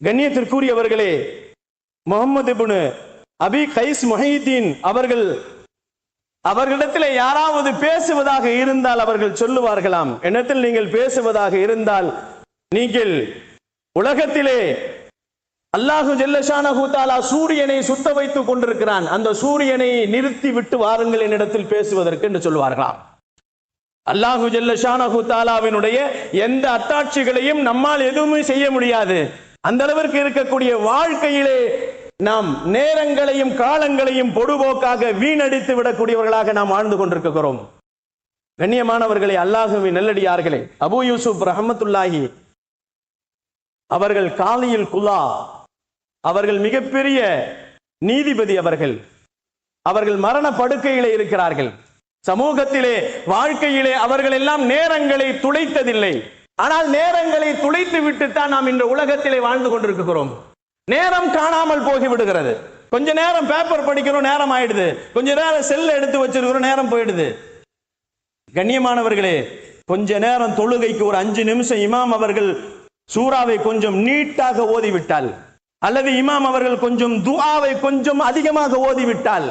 கண்ணியத்திற்குரியவர்களே, முகமது இப்னு அபி கைஸ் முஹைதீன் அவர்களிடத்தில் யாராவது பேசுவதாக இருந்தால் அவர்கள் சொல்லுவார்களாம், என்னிடத்தில் நீங்கள் பேசுவதாக இருந்தால் நீங்கள் உலகத்திலே அல்லாஹு ஜல்லஷானஹு தஆலா சூரியனை சுத்த வைத்துக் கொண்டிருக்கிறான், அந்த சூரியனை நிறுத்தி விட்டு வாருங்கள் என்னிடத்தில் பேசுவதற்கு என்று சொல்வார்களாம். அல்லாஹு ஜல்லஷானஹு தஆலாவினுடைய எந்த அத்தாட்சிகளையும் நம்மால் எதுவுமே செய்ய முடியாது. அந்த அளவிற்கு இருக்கக்கூடிய வாழ்க்கையிலே நாம் நேரங்களையும் காலங்களையும் பொடுபோக்காக வீணடித்து விடக்கூடியவர்களாக நாம் வாழ்ந்து கொண்டிருக்கிறோம். கண்ணியமானவர்களே, அல்லாஹுவின் நல்லடியார்களே, அபூ யூசுப் ரஹ்மத்துல்லாஹி அவர்கள் காலியில் குலா, அவர்கள் மிகப்பெரிய நீதிபதி, அவர்கள் மரண படுக்கையிலே இருக்கிறார்கள். சமூகத்திலே வாழ்க்கையிலே அவர்கள் எல்லாம் நேரங்களை துளைத்ததில்லை. ஆனால் நேரங்களை துளைத்து விட்டுத்தான் நாம் இந்த உலகத்திலே வாழ்ந்து கொண்டிருக்கிறோம். நேரம் காணாமல் போகிவிடுகிறது. கொஞ்ச நேரம் பேப்பர் படிக்கிறோம், நேரம் ஆயிடுது. கொஞ்ச நேரம் செல்ல எடுத்து வச்சிருக்கிறோம், நேரம் போயிடுது. கண்ணியமானவர்களே, கொஞ்ச நேரம் தொழுகைக்கு ஒரு 5 நிமிஷம் இமாம் அவர்கள் சூறாவை கொஞ்சம் நீட்டாக ஓதிவிட்டால், அல்லது இமாம் அவர்கள் கொஞ்சம் துஆவை கொஞ்சம் அதிகமாக ஓதிவிட்டால்,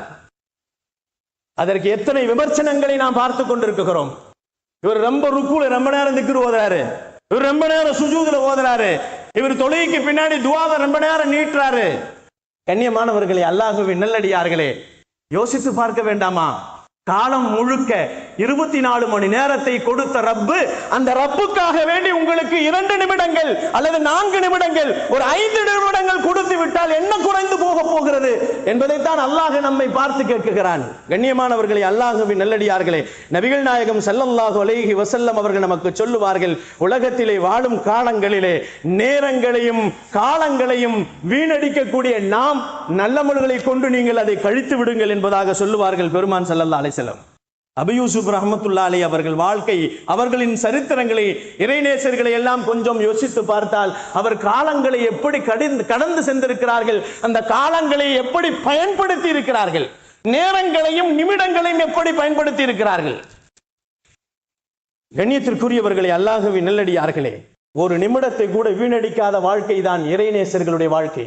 அதற்கு எத்தனை விமர்சனங்களை நாம் பார்த்து கொண்டிருக்கிறோம். இவர் ரொம்ப ருக்குல ரொம்ப நேரம் திக்ர் ஓதுறாரு, இவர் ரொம்ப நேரம் சுஜூதுல ஓதுறாரு, இவர் தொழுகைக்கு பின்னாடி துஆவை ரொம்ப நேரம் நீட்டுறாரு. கண்ணியமானவர்களே, அல்லாஹ்வின் நல்லடியார்களே, யோசித்து பார்க்க வேண்டாமா? காலம் முழுக்க 24 மணி நேரத்தை கொடுத்த ரப்பு, அந்த ரப்புக்காக வேண்டி உங்களுக்கு 2 நிமிடங்கள் அல்லது 4 நிமிடங்கள், ஒரு 5 நிமிடங்கள் கொடுத்து விட்டால் என்ன குறைந்து போக போகிறது என்பதைத்தான் அல்லாஹ் நம்மை பார்த்து கேட்கிறான். கண்ணியமானவர்களே, அல்லாஹ்வின் நல்லடியார்களே, நபிகள் நாயகம் ஸல்லல்லாஹு அலைஹி வஸல்லம் அவர்கள் நமக்கு சொல்லுவார்கள், உலகத்திலே வாழும் காலங்களிலே நேரங்களையும் காலங்களையும் வீணடிக்கக்கூடிய நாம் நல்லமல்களை கொண்டு நீங்கள் அதை கழித்து விடுங்கள் என்பதாக சொல்லுவார்கள் பெருமான் ஸல்லல்லாஹு அலைஹி வஸல்லம். அபூ யூசுப் ரஹ்மத்துல்லாஹி அலைஹி அவர்கள் வாழ்க்கை, அவர்களின் சரித்திரங்களை, இறைநேசர்களை எல்லாம் கொஞ்சம் யோசித்து பார்த்தால் அவர் காலங்களை எப்படி கடந்து சென்றிருக்கிறார்கள், அந்த காலங்களை எப்படி பயன்படுத்தி இருக்கிறார்கள், நேரங்களையும் நிமிடங்களையும் எப்படி பயன்படுத்தி இருக்கிறார்கள். கண்ணியத்திற்குரியவர்களே, அல்லாஹ்வின் நல்லடியார்களே, ஒரு நிமிடத்தை கூட வீணடிக்காத வாழ்க்கை தான் இறைநேசர்களுடைய வாழ்க்கை.